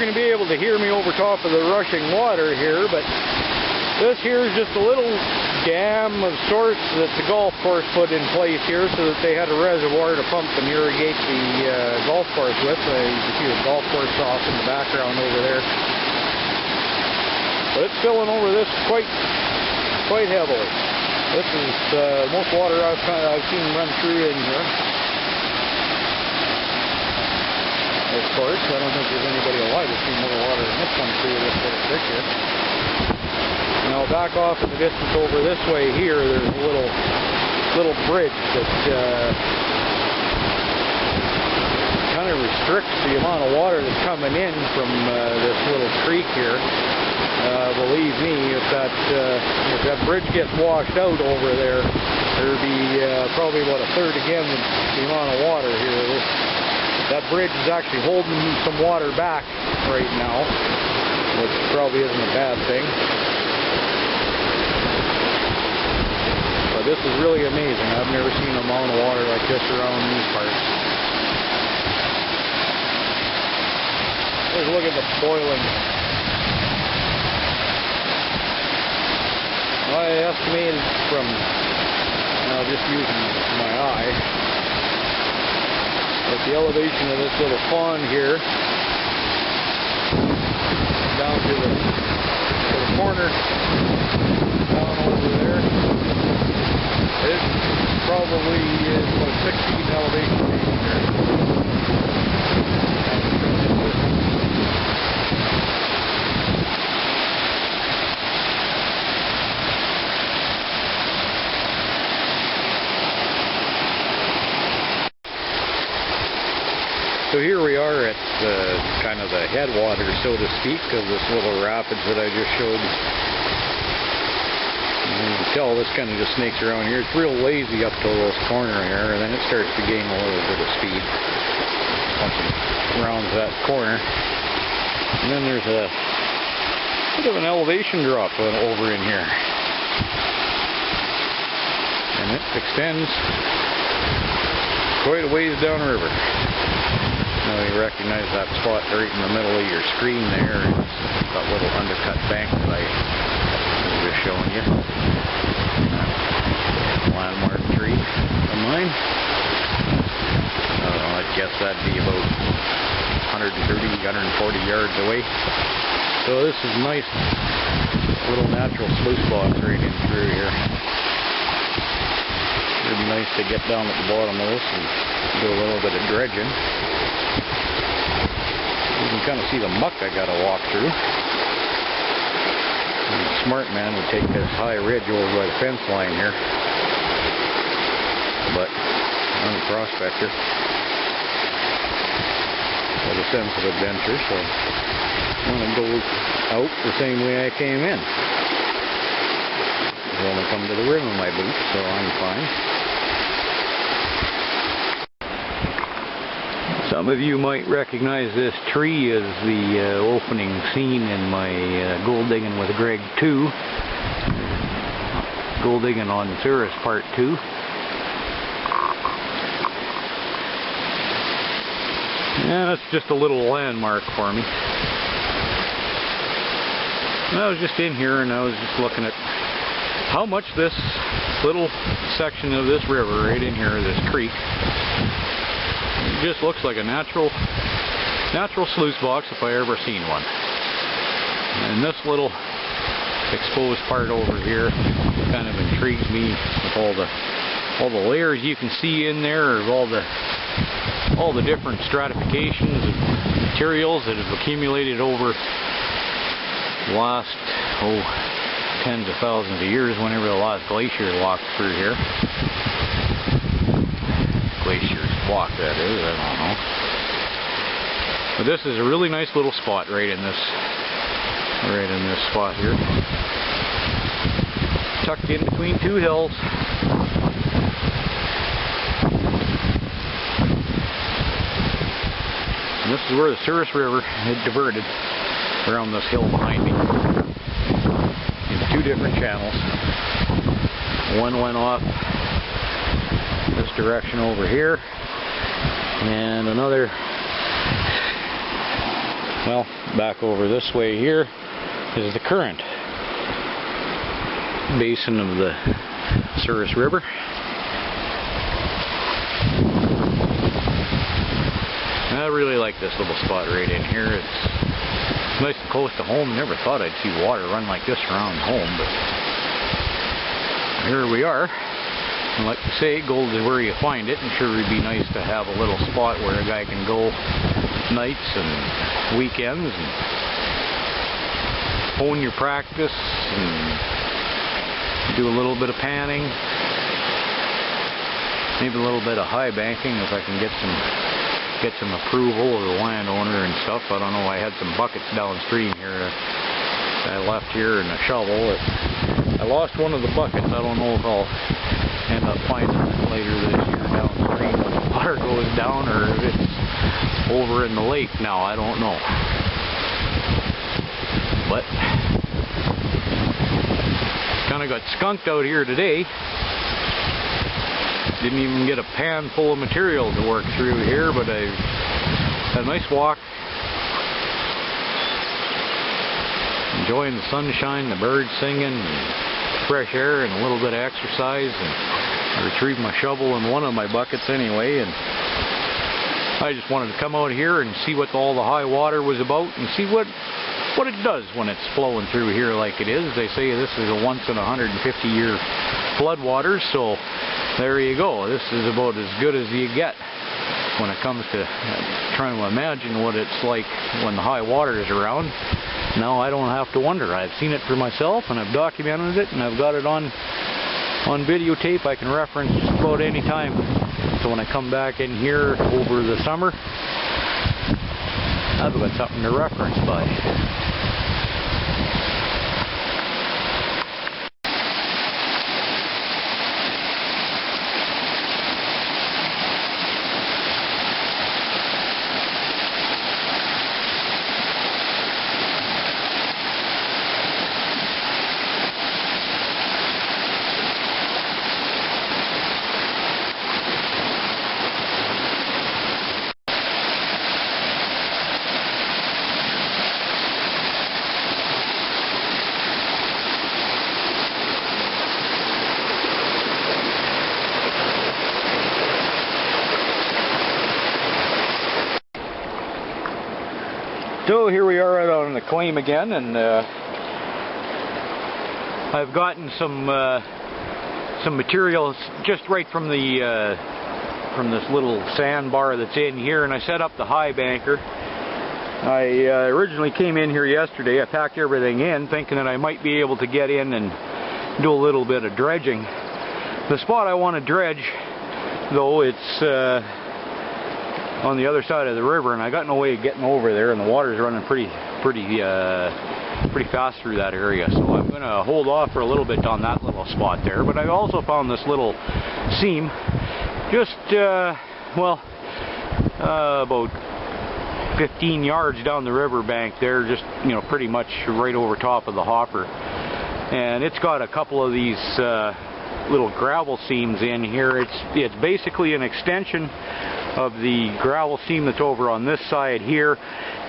going to be able to hear me over top of the rushing water here, but this here is just a little dam of sorts that the golf course put in place here so that they had a reservoir to pump and irrigate the golf course with. You can see the golf course off in the background over there. But it's filling over this quite heavily. This is most water I've seen run through in here. Of course, I don't think there's anybody alive that's seen more water than this one through this little creek here. Now back off in the distance over this way here, there's a little bridge that kind of restricts the amount of water that's coming in from this little creek here. Believe me, if that bridge gets washed out over there, there'd be probably about a third again the amount of water here. That bridge is actually holding some water back right now, which probably isn't a bad thing. But this is really amazing. I've never seen an amount of water like this around these parts. Let's look at the boiling. I estimated from, just using my eye, at the elevation of this little pond here, down to the corner, down over there, it probably is about 6 feet elevation here. So here we are at kind of the headwaters, so to speak, of this little rapids that I just showed. And you can tell this kind of just snakes around here. It's real lazy up to this corner here, and then it starts to gain a little bit of speed once it rounds that corner. And then there's a bit of an elevation drop over in here. And it extends quite a ways downriver. Now you recognize that spot right in the middle of your screen there. It's that little undercut bank that I was just showing you. Landmark tree of mine. I'd guess that'd be about 130, 140 yards away. So this is nice little natural sluice box right in through here. It'd be nice to get down at the bottom of this and do a little bit of dredging. You can kind of see the muck I got to walk through. And a smart man would take this high ridge over by the fence line here. But I'm a prospector with a sense of adventure, so I'm going to go out the same way I came in. I've only come to the rim of my boots, so I'm fine. Some of you might recognize this tree as the opening scene in my Gold Digging with Greg 2. Gold Digging on Cirrus Part 2. Yeah, that's just a little landmark for me. I was just in here and I was just looking at how much this little section of this river right in here, this creek, it just looks like a natural sluice box if I ever seen one. And this little exposed part over here kind of intrigues me with all the layers you can see in there, of all the different stratifications of materials that have accumulated over the last tens of thousands of years, whenever the last glacier walked through here. Glaciers walk, that is, I don't know. But this is a really nice little spot right in this spot here, tucked in between two hills. And this is where the Cirrus River had diverted around this hill behind me in two different channels. One went off this direction over here, and another Well, back over this way here is the current basin of the Souris River. I really like this little spot right in here. It's nice and close to home. Never thought I'd see water run like this around home, but here we are. And like I say, gold is where you find it, and sure it'd be nice to have a little spot where a guy can go nights and weekends and hone your practice and do a little bit of panning, maybe a little bit of high banking if I can get some approval of the landowner and stuff. I don't know, I had some buckets downstream here I left here and a shovel. I lost one of the buckets. I don't know if I'll end up finding it later this year downstream when the water goes down, or if it's over in the lake now. I don't know. But kind of got skunked out here today. Didn't even get a pan full of material to work through here, but I had a nice walk, enjoying the sunshine, the birds singing, and fresh air, and a little bit of exercise. And I retrieved my shovel in one of my buckets anyway, and I just wanted to come out here and see what all the high water was about, and see what it does when it's flowing through here like it is. They say this is a once in 150 year floodwater, so there you go. This is about as good as you get when it comes to trying to imagine what it's like when the high water is around. Now I don't have to wonder. I've seen it for myself, and I've documented it, and I've got it on videotape I can reference just about any time. So when I come back in here over the summer, I've got something to reference by. So here we are out on the claim again, and I've gotten some materials just right from this little sandbar that's in here, and I set up the high banker. I originally came in here yesterday. I packed everything in thinking that I might be able to get in and do a little bit of dredging. The spot I want to dredge, though, it's on the other side of the river, and I got no way of getting over there, and the water's running pretty fast through that area, so I'm going to hold off for a little bit on that little spot there. But I also found this little seam just about 15 yards down the river bank there, just pretty much right over top of the hopper, and it's got a couple of these little gravel seams in here. It's basically an extension of the gravel seam that's over on this side here.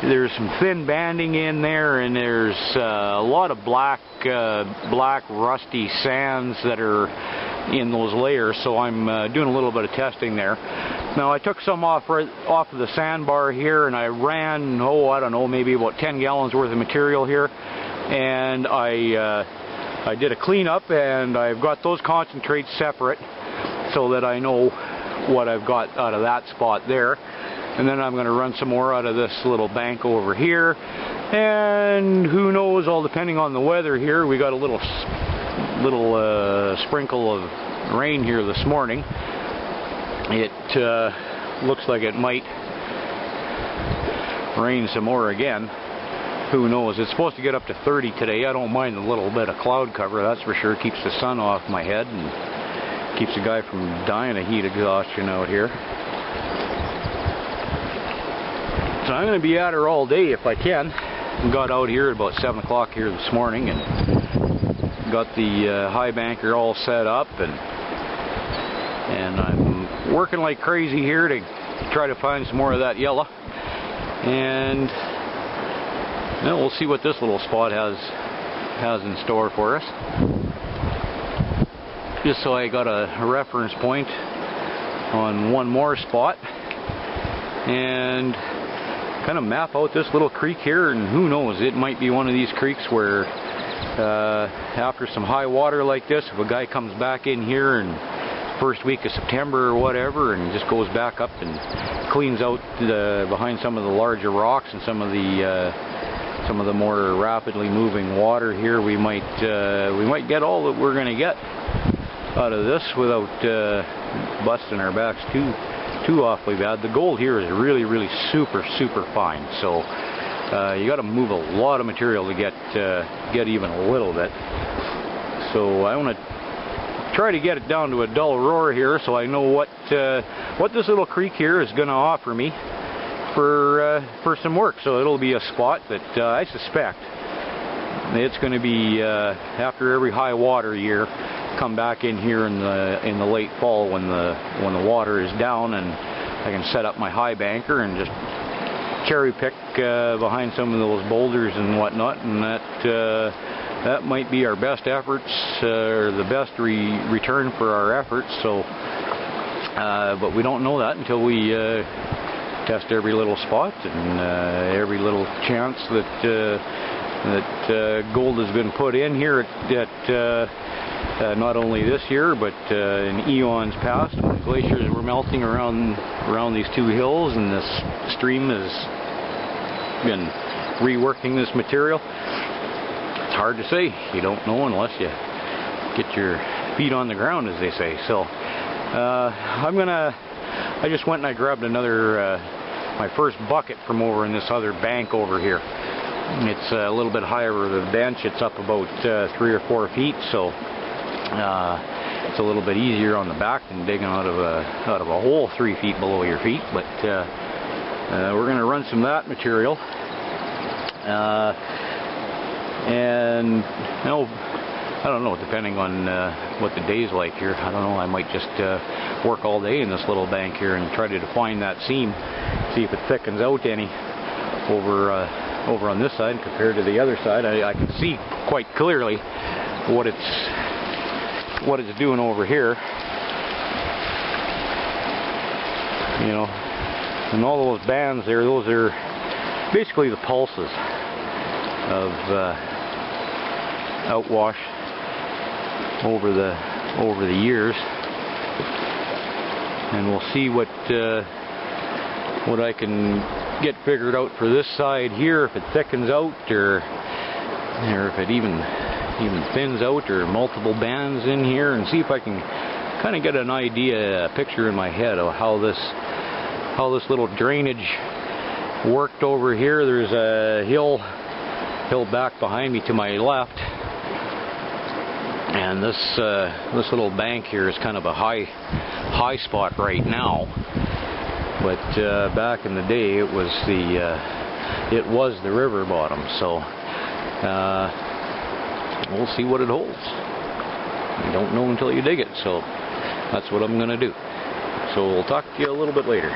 There's some thin banding in there, and there's a lot of black rusty sands that are in those layers, so I'm doing a little bit of testing there. Now I took some off of the sandbar here, and I ran, I don't know, maybe about 10 gallons worth of material here, and I did a cleanup, and I've got those concentrates separate so that I know what I've got out of that spot there. And then I'm going to run some more out of this little bank over here, and who knows, all depending on the weather here. We got a little sprinkle of rain here this morning. It looks like it might rain some more again. Who knows? It's supposed to get up to 30 today. I don't mind a little bit of cloud cover, that's for sure. Keeps the sun off my head and keeps a guy from dying of heat exhaustion out here. So I'm going to be at her all day if I can. Got out here at about 7 o'clock here this morning and got the high banker all set up, and I'm working like crazy here to try to find some more of that yellow. And Now we'll see what this little spot has in store for us. Just so I got a reference point on one more spot, and kind of map out this little creek here. And who knows, it might be one of these creeks where after some high water like this, if a guy comes back in here and first week of September or whatever, and just goes back up and cleans out behind some of the larger rocks and some of the more rapidly moving water here, we might get all that we're going to get out of this without busting our backs too awfully bad. The gold here is really super fine, so you got to move a lot of material to get even a little bit. So I want to try to get it down to a dull roar here, so I know what this little creek here is going to offer me for some work. So it'll be a spot that I suspect it's going to be after every high water year, come back in here in the late fall when the water is down, and I can set up my high banker and just cherry pick behind some of those boulders and whatnot, and that might be our best efforts, or the best return for our efforts. So, but we don't know that until we test every little spot and every little chance that gold has been put in here at not only this year, but in eons past, when glaciers were melting around these two hills, and this stream has been reworking this material. It's hard to say. You don't know unless you get your feet on the ground, as they say. So I just went and I grabbed another my first bucket from over in this other bank over here. It's a little bit higher than the bench. It's up about 3 or 4 feet, so it's a little bit easier on the back than digging out of a hole 3 feet below your feet. But we're going to run some of that material. And no, I don't know, depending on what the day's like here, I don't know, I might just work all day in this little bank here and try to define that seam, see if it thickens out any over on this side compared to the other side. I can see quite clearly what it's doing over here, you know, and all those bands there, those are basically the pulses of outwash over the years, and we'll see what I can get figured out for this side here, if it thickens out or if it even thins out, or multiple bands in here, and see if I can kind of get an idea, a picture in my head of how this little drainage worked over here. There's a hill back behind me to my left, and this little bank here is kind of a high spot right now, but back in the day it was the river bottom. So we'll see what it holds. You don't know until you dig it, so that's what I'm going to do. So we'll talk to you a little bit later.